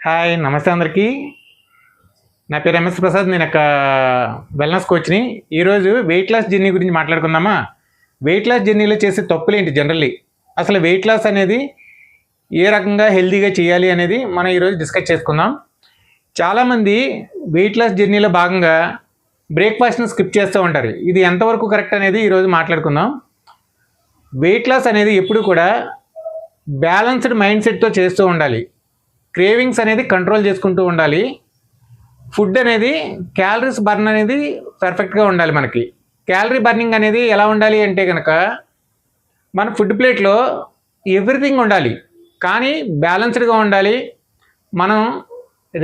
Hi నమస్తే అందరికీ. నా పేరు ఎంఎస్ ప్రసాద్. నేను ఒక వెల్నెస్ కోచ్ని. ఈరోజు వెయిట్ లాస్ జర్నీ గురించి మాట్లాడుకుందామా. వెయిట్ లాస్ జర్నీలో చేసే తప్పులు ఏంటి జనరల్లీ, అసలు వెయిట్ లాస్ అనేది ఏ రకంగా హెల్తీగా చేయాలి అనేది మనం ఈరోజు డిస్కస్ చేసుకుందాం. చాలామంది వెయిట్ లాస్ జర్నీలో భాగంగా బ్రేక్ఫాస్ట్ని స్కిప్ చేస్తూ ఉంటారు. ఇది ఎంతవరకు కరెక్ట్ అనేది ఈరోజు మాట్లాడుకుందాం. వెయిట్ లాస్ అనేది ఎప్పుడు కూడా బ్యాలెన్స్డ్ మైండ్ సెట్తో చేస్తూ ఉండాలి. క్రేవింగ్స్ అనేది కంట్రోల్ చేసుకుంటూ ఉండాలి. ఫుడ్ అనేది క్యాలరీస్ బర్న్ అనేది పర్ఫెక్ట్గా ఉండాలి. మనకి క్యాలరీ బర్నింగ్ అనేది ఎలా ఉండాలి అంటే కనుక మన ఫుడ్ ప్లేట్లో ఎవ్రీథింగ్ ఉండాలి, కానీ బ్యాలెన్స్డ్గా ఉండాలి. మనం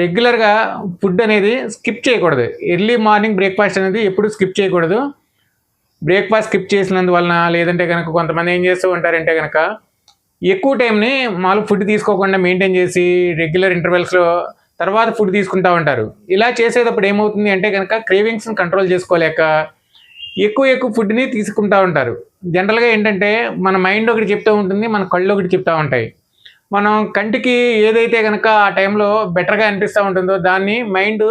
రెగ్యులర్గా ఫుడ్ అనేది స్కిప్ చేయకూడదు. ఎర్లీ మార్నింగ్ బ్రేక్ఫాస్ట్ అనేది ఎప్పుడు స్కిప్ చేయకూడదు. బ్రేక్ఫాస్ట్ స్కిప్ చేసినందువలన లేదంటే కనుక కొంతమంది ఏం చేస్తూ ఉంటారంటే కనుక ఎక్కువ టైంని మామూలు ఫుడ్ తీసుకోకుండా మెయింటైన్ చేసి రెగ్యులర్ ఇంటర్వెల్స్లో తర్వాత ఫుడ్ తీసుకుంటూ ఉంటారు. ఇలా చేసేటప్పుడు ఏమవుతుంది అంటే కనుక క్రేవింగ్స్ని కంట్రోల్ చేసుకోలేక ఎక్కువ ఫుడ్ని తీసుకుంటూ ఉంటారు. జనరల్గా ఏంటంటే మన మైండ్ ఒకటి చెప్తూ ఉంటుంది, మన కళ్ళు ఒకటి చెప్తూ ఉంటాయి. మనం కంటికి ఏదైతే కనుక ఆ టైంలో బెటర్గా అనిపిస్తూ ఉంటుందో దాన్ని మైండ్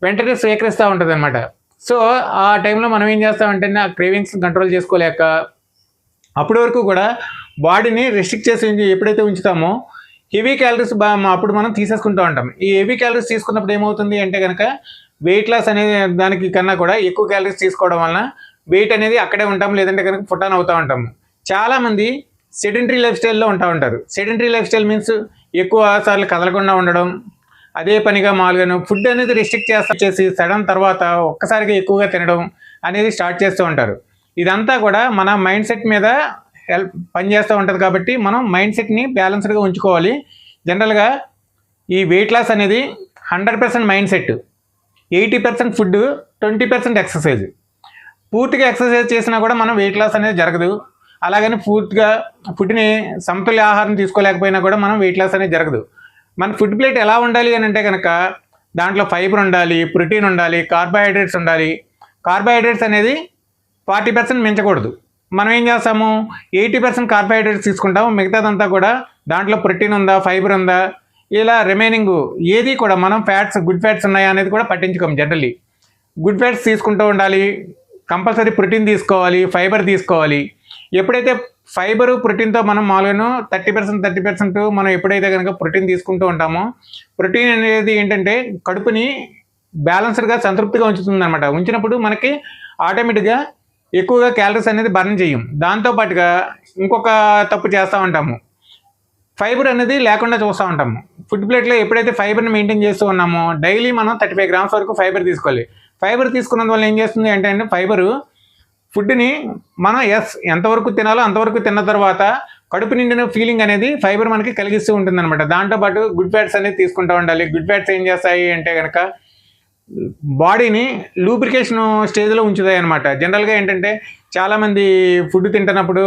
వెంటనే స్వీకరిస్తూ ఉంటుంది అనమాట. సో ఆ టైంలో మనం ఏం చేస్తామంటే ఆ క్రేవింగ్స్ని కంట్రోల్ చేసుకోలేక అప్పటి వరకు కూడా బాడీని రెస్ట్రిక్ట్ చేసి ఎప్పుడైతే ఉంచుతామో హెవీ క్యాలరీస్ అప్పుడు మనం తీసేసుకుంటూ ఉంటాం. ఈ హెవీ క్యాలరీస్ తీసుకున్నప్పుడు ఏమవుతుంది అంటే కనుక వెయిట్ లాస్ అనేది దానికి కన్నా కూడా ఎక్కువ క్యాలరీస్ తీసుకోవడం వలన వెయిట్ అనేది అక్కడే ఉంటాం, లేదంటే కనుక పుటాన్ అవుతూ ఉంటాము. చాలామంది సెడెంటరీ లైఫ్ స్టైల్లో ఉంటారు. సెడెంటరీ లైఫ్ స్టైల్ మీన్స్ ఎక్కువ సార్లు కదలకుండా ఉండడం, అదే పనిగా మామూలుగాను ఫుడ్ అనేది రెస్ట్రిక్ట్ చేసి సడన్ తర్వాత ఒక్కసారిగా ఎక్కువగా తినడం అనేది స్టార్ట్ చేస్తూ ఉంటారు. ఇదంతా కూడా మన మైండ్ సెట్ మీద పనిచేస్తూ ఉంటుంది. కాబట్టి మనం మైండ్ సెట్ని బ్యాలెన్స్డ్గా ఉంచుకోవాలి. జనరల్గా ఈ వెయిట్ లాస్ అనేది 100% మైండ్ సెట్, 80% ఫుడ్, 20% ఎక్సర్సైజ్. పూర్తిగా ఎక్సర్సైజ్ చేసినా కూడా మనం వెయిట్ లాస్ అనేది జరగదు. అలాగని పూర్తిగా ఫుడ్ని సమతుల్య ఆహారం తీసుకోలేకపోయినా కూడా మనం వెయిట్ లాస్ అనేది జరగదు. మన ఫుడ్ ప్లేట్ ఎలా ఉండాలి అని అంటే కనుక దాంట్లో ఫైబర్ ఉండాలి, ప్రోటీన్ ఉండాలి, కార్బోహైడ్రేట్స్ ఉండాలి. కార్బోహైడ్రేట్స్ అనేది 40% మించకూడదు. మనం ఏం చేస్తాము 80% కార్బోహైడ్రేట్స్ తీసుకుంటాము, మిగతాదంతా కూడా దాంట్లో ప్రోటీన్ ఉందా, ఫైబర్ ఉందా, ఇలా రిమైనింగ్ ఏది కూడా మనం గుడ్ ఫ్యాట్స్ ఉన్నాయా అనేది కూడా పట్టించుకోము. జనరల్లీ గుడ్ ఫ్యాట్స్ తీసుకుంటూ ఉండాలి, కంపల్సరీ ప్రోటీన్ తీసుకోవాలి, ఫైబర్ తీసుకోవాలి. ఎప్పుడైతే ఫైబరు ప్రోటీన్తో మనం మామూలుగా 30% మనం ఎప్పుడైతే కనుక ప్రోటీన్ తీసుకుంటూ ఉంటామో ప్రోటీన్ అనేది ఏంటంటే కడుపుని బ్యాలెన్స్డ్గా సంతృప్తిగా ఉంచుతుంది అనమాట. ఉంచినప్పుడు మనకి ఆటోమేటిక్గా ఎక్కువగా క్యాలరీస్ అనేది బర్న్ చేయం. దాంతోపాటుగా ఇంకొక తప్పు చేస్తూ ఉంటాము, ఫైబర్ అనేది లేకుండా చూస్తూ ఉంటాము. ఫుడ్ ప్లేట్లో ఎప్పుడైతే ఫైబర్ని మెయింటైన్ చేస్తూ ఉన్నామో డైలీ మనం 35 గ్రామ్స్ వరకు ఫైబర్ తీసుకోవాలి. ఫైబర్ తీసుకున్నందువల్ల ఏం చేస్తుంది అంటే ఫైబరు ఫుడ్ని మనం ఎంతవరకు తినాలో అంతవరకు తిన్న తర్వాత కడుపు నిండిన ఫీలింగ్ అనేది ఫైబర్ మనకి కలిగిస్తూ ఉంటుంది అనమాట. దాంతోపాటు గుడ్ ఫ్యాట్స్ అనేది తీసుకుంటూ ఉండాలి. గుడ్ ఫ్యాట్స్ ఏం చేస్తాయి అంటే కనుక బాడీని లూబ్రికేషన్ స్టేజ్లో ఉంచుతాయి అనమాట. జనరల్గా ఏంటంటే చాలామంది ఫుడ్ తింటున్నప్పుడు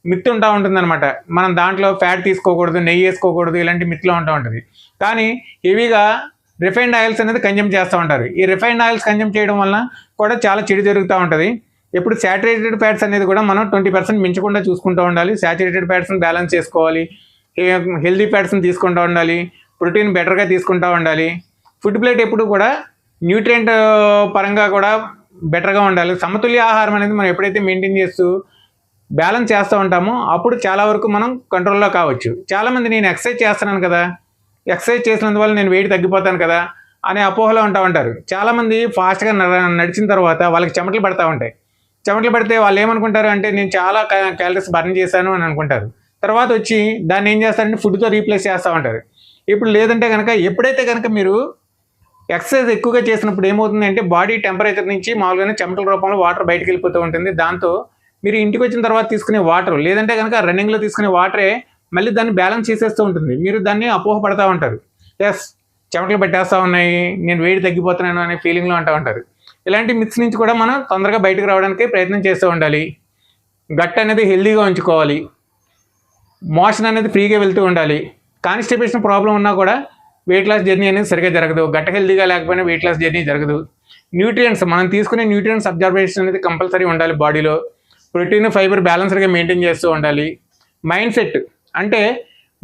మిత్ ఉంటా ఉంటుందన్నమాట. మనం దాంట్లో ఫ్యాట్ తీసుకోకూడదు, నెయ్యి వేసుకోకూడదు, ఇలాంటి మిత్లో ఉంటా ఉంటుంది. కానీ హెవీగా రిఫైన్డ్ ఆయిల్స్ అనేది కన్జ్యూమ్ చేస్తూ ఉంటారు. ఈ రిఫైన్డ్ ఆయిల్స్ కన్జ్యూమ్ చేయడం వలన కూడా చాలా చెడు జరుగుతూ ఉంటుంది. ఎప్పుడు శాచురేటెడ్ ఫ్యాట్స్ అనేది కూడా మనం 20% మించకుండా చూసుకుంటూ ఉండాలి. శాచురేటెడ్ ఫ్యాట్స్ని బ్యాలెన్స్ చేసుకోవాలి, హెల్దీ ఫ్యాట్స్ని తీసుకుంటూ ఉండాలి, ప్రోటీన్ బెటర్గా తీసుకుంటూ ఉండాలి. ఫుడ్ ప్లేట్ ఎప్పుడు కూడా న్యూట్రియంట్ పరంగా కూడా బెటర్గా ఉండాలి. సమతుల్య ఆహారం అనేది మనం ఎప్పుడైతే మెయింటైన్ చేస్తూ బ్యాలెన్స్ చేస్తూ ఉంటామో అప్పుడు చాలా వరకు మనం కంట్రోల్లో కావచ్చు. చాలామంది నేను ఎక్సర్సైజ్ చేస్తున్నాను కదా, ఎక్సర్సైజ్ చేసినందువల్ల నేను వెయిట్ తగ్గిపోతాను కదా అనే అపోహలో ఉంటారు. చాలామంది ఫాస్ట్గా నడిచిన తర్వాత వాళ్ళకి చెమటలు పడుతూ ఉంటాయి. చెమటలు పడితే వాళ్ళు ఏమనుకుంటారు అంటే నేను చాలా క్యాలరీస్ బర్న్ చేశాను అని అనుకుంటారు. తర్వాత వచ్చి దాన్ని ఏం చేస్తారంటే ఫుడ్తో రీప్లేస్ చేస్తూ ఉంటారు. ఇప్పుడు లేదంటే కనుక ఎప్పుడైతే కనుక మీరు ఎక్సర్సైజ్ ఎక్కువగా చేసినప్పుడు ఏమవుతుంది అంటే బాడీ టెంపరేచర్ నుంచి మామూలుగానే చెమటల రూపంలో వాటర్ బయటకు వెళ్ళిపోతూ ఉంటుంది. దాంతో మీరు ఇంటికి వచ్చిన తర్వాత తీసుకునే వాటర్ లేదంటే కనుక రన్నింగ్లో తీసుకునే వాటరే మళ్ళీ దాన్ని బ్యాలెన్స్ చేసేస్తూ ఉంటుంది. మీరు దాన్ని అపోహపడతా ఉంటారు. చెమటలు పట్టేస్తూ ఉన్నాయి, నేను వేడి తగ్గిపోతున్నాను అనే ఫీలింగ్లో ఉంటారు. ఇలాంటి మిత్స్ నుంచి కూడా మనం తొందరగా బయటకు రావడానికి ప్రయత్నం చేస్తూ ఉండాలి. గట్ అనేది హెల్దీగా ఉంచుకోవాలి. మోషన్ అనేది ఫ్రీగా వెళ్తూ ఉండాలి. కాన్స్టిపేషన్ ప్రాబ్లం ఉన్నా కూడా వెయిట్ లాస్ జర్నీ అనేది సరిగ్గా జరగదు. గట్ట హెల్దీగా లేకపోయినా వెయిట్ లాస్ జర్నీ జరగదు. న్యూట్రియంట్స్ మనం తీసుకునే న్యూట్రియంట్స్ అబ్జర్వేషన్ అనేది కంపల్సరీ ఉండాలి. బాడీలో ప్రోటీన్, ఫైబర్ బ్యాలెన్స్డ్గా మెయింటైన్ చేస్తూ ఉండాలి. మైండ్ సెట్ అంటే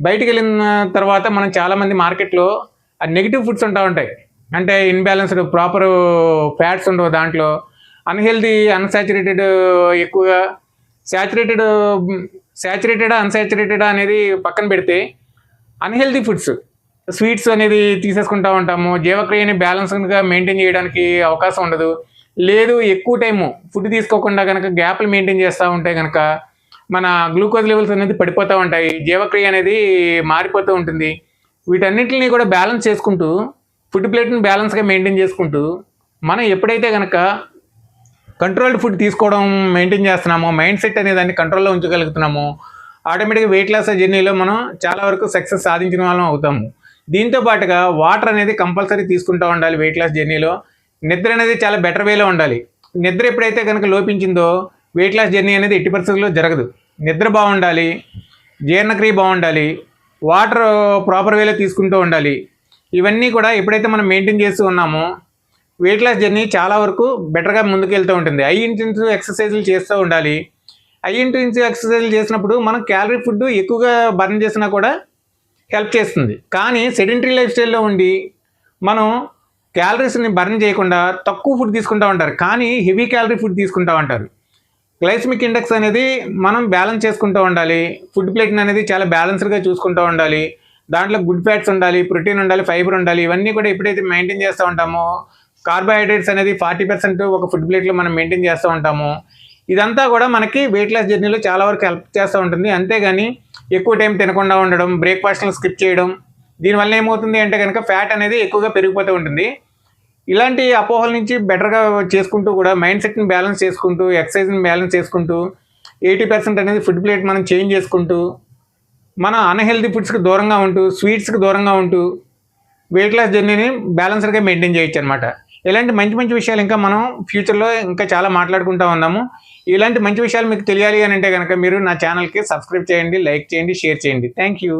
బయటికి వెళ్ళిన తర్వాత మనం చాలామంది మార్కెట్లో ఆ నెగిటివ్ ఫుడ్స్ ఉంటాయి. అంటే ఇన్బ్యాలెన్స్డ్ ప్రాపర్ ఫ్యాట్స్ ఉండవు దాంట్లో, అన్హెల్దీ అన్సాచురేటెడ్ ఎక్కువగా శాచురేటెడా అన్సాచురేటెడా అనేది పక్కన పెడితే అన్హెల్దీ ఫుడ్స్ స్వీట్స్ అనేది తీసేసుకుంటూ ఉంటాము. జీవక్రియని బ్యాలెన్స్గా మెయింటైన్ చేయడానికి అవకాశం ఉండదు. లేదు ఎక్కువ టైము ఫుడ్ తీసుకోకుండా కనుక గ్యాప్లు మెయింటైన్ చేస్తూ ఉంటే కనుక మన గ్లూకోజ్ లెవెల్స్ అనేది పడిపోతూ ఉంటాయి, జీవక్రియ అనేది మారిపోతూ ఉంటుంది. వీటన్నిటిని కూడా బ్యాలెన్స్ చేసుకుంటూ ఫుడ్ ప్లేట్ని బ్యాలెన్స్గా మెయింటైన్ చేసుకుంటూ మనం ఎప్పుడైతే కనుక కంట్రోల్డ్ ఫుడ్ తీసుకోవడం మెయింటైన్ చేస్తున్నామో, మైండ్ సెట్ అనే దాన్ని కంట్రోల్లో ఉంచగలుగుతున్నామో, ఆటోమేటిక్గా వెయిట్ లాస్ జర్నీలో మనం చాలా వరకు సక్సెస్ సాధించిన వాళ్ళం అవుతాము. దీంతో పాటుగా వాటర్ అనేది కంపల్సరీ తీసుకుంటూ ఉండాలి. వెయిట్ లాస్ జర్నీలో నిద్ర అనేది చాలా బెటర్ వేలో ఉండాలి. నిద్ర ఎప్పుడైతే కనుక లోపించిందో వెయిట్ లాస్ జర్నీ అనేది ఎట్టి పరిస్థితుల్లో జరగదు. నిద్ర బాగుండాలి, జీర్ణక్రియ బాగుండాలి, వాటర్ ప్రాపర్ వేలో తీసుకుంటూ ఉండాలి. ఇవన్నీ కూడా ఎప్పుడైతే మనం మెయింటైన్ చేస్తూ ఉన్నామో వెయిట్ లాస్ జర్నీ చాలా వరకు బెటర్గా ముందుకు వెళ్తూ ఉంటుంది. హై ఇంటెన్సివ్ ఎక్సర్సైజులు చేస్తూ ఉండాలి. హై ఇంటెన్సివ్ ఎక్సర్సైజులు చేసినప్పుడు మనం క్యాలరీ ఫుడ్ ఎక్కువగా బర్న్ చేసినా కూడా హెల్ప్ చేస్తుంది. కానీ సెడెంటరీ లైఫ్ స్టైల్లో ఉండి మనం క్యాలరీస్ని బర్న్ చేయకుండా తక్కువ ఫుడ్ తీసుకుంటూ ఉంటారు, కానీ హెవీ క్యాలరీ ఫుడ్ తీసుకుంటూ ఉంటారు. గ్లైసెమిక్ ఇండెక్స్ అనేది మనం బ్యాలెన్స్ చేసుకుంటూ ఉండాలి. ఫుడ్ ప్లేట్ని అనేది చాలా బ్యాలెన్స్డ్గా చూసుకుంటూ ఉండాలి. దాంట్లో గుడ్ ఫ్యాట్స్ ఉండాలి, ప్రోటీన్ ఉండాలి, ఫైబర్ ఉండాలి. ఇవన్నీ కూడా ఎప్పుడైతే మెయింటైన్ చేస్తూ ఉంటామో కార్బోహైడ్రేట్స్ అనేది 40% ఒక ఫుడ్ ప్లేట్లో మనం మెయింటైన్ చేస్తూ ఉంటాము. ఇదంతా కూడా మనకి వెయిట్ లాస్ జర్నీలో చాలా వరకు హెల్ప్ చేస్తూ ఉంటుంది. అంతేగాని ఎక్కువ టైం తినకుండా ఉండడం, బ్రేక్ఫాస్ట్ని స్కిప్ చేయడం, దీనివల్ల ఏమవుతుంది అంటే కనుక ఫ్యాట్ అనేది ఎక్కువగా పెరిగిపోతూ ఉంటుంది. ఇలాంటి అపోహల నుంచి బెటర్గా చేసుకుంటూ కూడా మైండ్ సెట్ని బ్యాలెన్స్ చేసుకుంటూ, ఎక్సర్సైజ్ని బ్యాలెన్స్ చేసుకుంటూ 80% అనేది ఫుడ్ ప్లేట్ మనం చేంజ్ చేసుకుంటూ, మన అన్హెల్దీ ఫుడ్స్కి దూరంగా ఉంటూ, స్వీట్స్కి దూరంగా ఉంటూ వెయిట్ లాస్ జర్నీని బ్యాలెన్స్డ్గా మెయింటైన్ చేయొచ్చు అనమాట. ఇలాంటి మంచి మంచి విషయాలు ఇంకా మనం ఫ్యూచర్లో ఇంకా చాలా మాట్లాడుకుంటూ ఉన్నాము. ఇలాంటి మంచి విషయాలు మీకు తెలియాలి అని అంటే కనుక మీరు నా ఛానల్కి సబ్స్క్రైబ్ చేయండి, లైక్ చేయండి, షేర్ చేయండి. Thank you.